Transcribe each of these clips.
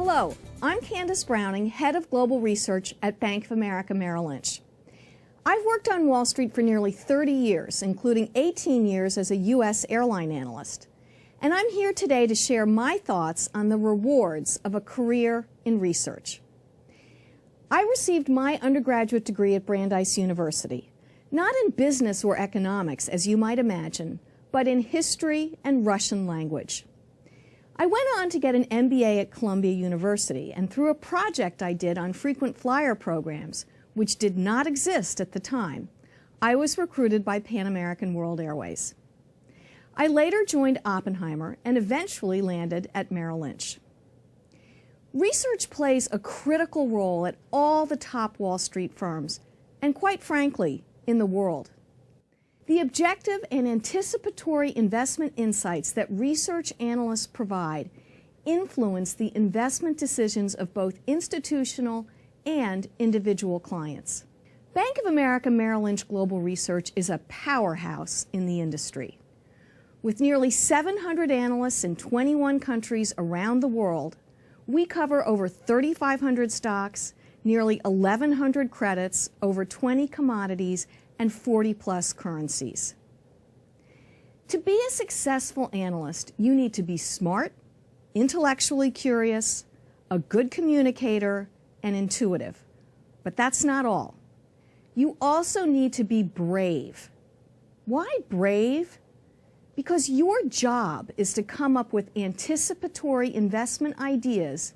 Hello, I'm Candace Browning, Head of Global Research at Bank of America Merrill Lynch. I've worked on Wall Street for nearly 30 years, including 18 years as a U.S. airline analyst. And I'm here today to share my thoughts on the rewards of a career in research. I received my undergraduate degree at Brandeis University, not in business or economics, as you might imagine, but in history and Russian language. I went on to get an MBA at Columbia University, and through a project I did on frequent flyer programs, which did not exist at the time, I was recruited by Pan American World Airways. I later joined Oppenheimer and eventually landed at Merrill Lynch. Research plays a critical role at all the top Wall Street firms, and quite frankly, in the world. The objective and anticipatory investment insights that research analysts provide influence the investment decisions of both institutional and individual clients. Bank of America Merrill Lynch Global Research is a powerhouse in the industry. With nearly 700 analysts in 21 countries around the world, we cover over 3,500 stocks, nearly 1,100 credits, over 20 commodities, and 40-plus currencies. To be a successful analyst, you need to be smart, intellectually curious, a good communicator, and intuitive. But that's not all. You also need to be brave. Why brave? Because your job is to come up with anticipatory investment ideas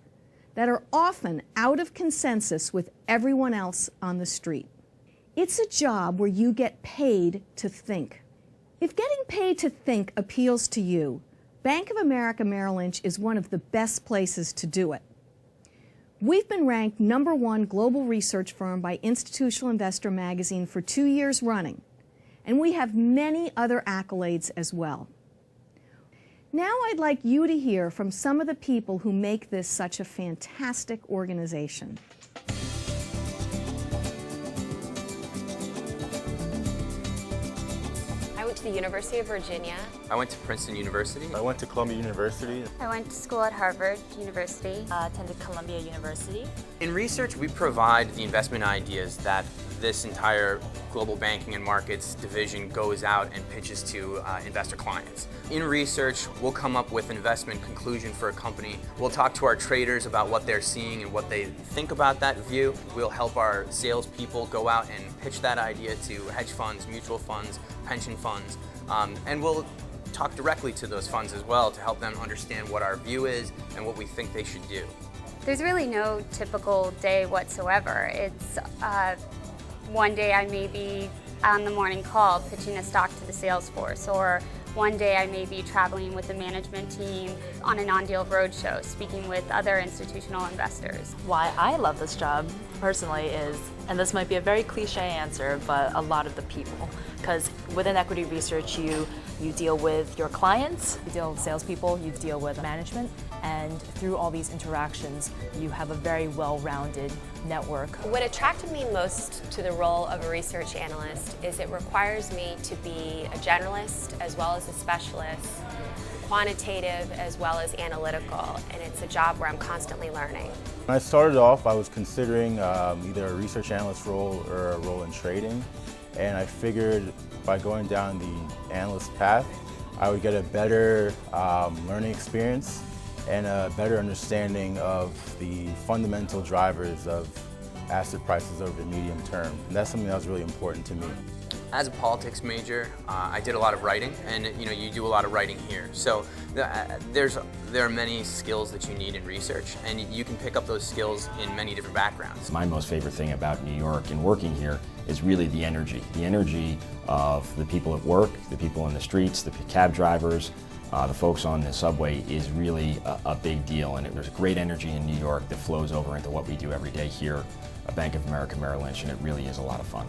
that are often out of consensus with everyone else on the street. It's a job where you get paid to think. If getting paid to think appeals to you, Bank of America Merrill Lynch is one of the best places to do it. We've been ranked #1 global research firm by Institutional Investor magazine for 2 years running, and we have many other accolades as well. Now I'd like you to hear from some of the people who make this such a fantastic organization. I went to the University of Virginia. I went to Princeton University. I went to Columbia University. I went to school at Harvard University. Attended Columbia University. In research, we provide the investment ideas that this entire global banking and markets division goes out and pitches to investor clients. In research, we'll come up with an investment conclusion for a company. We'll talk to our traders about what they're seeing and what they think about that view. We'll help our salespeople go out and pitch that idea to hedge funds, mutual funds, pension funds, and we'll talk directly to those funds as well to help them understand what our view is and what we think they should do. There's really no typical day whatsoever. It's one day I may be on the morning call pitching a stock to the sales force, or one day I may be traveling with the management team on a non-deal roadshow, speaking with other institutional investors. Why I love this job personally is, and this might be a very cliche answer, but a lot of the people. Because within equity research, you deal with your clients, you deal with salespeople, you deal with management, and through all these interactions, you have a very well-rounded network. What attracted me most to the role of a research analyst is it requires me to be a generalist as well as a specialist, quantitative as well as analytical, and it's a job where I'm constantly learning. When I started off, I was considering either a research analyst role or a role in trading, and I figured by going down the analyst path, I would get a better learning experience and a better understanding of the fundamental drivers of asset prices over the medium term. And that's something that was really important to me. As a politics major, I did a lot of writing, and you do a lot of writing here. So there are many skills that you need in research, and you can pick up those skills in many different backgrounds. My most favorite thing about New York and working here is really the energy. The energy of the people at work, the people in the streets, the cab drivers, the folks on the subway is really a big deal, and there's a great energy in New York that flows over into what we do every day here at Bank of America Merrill Lynch, and it really is a lot of fun.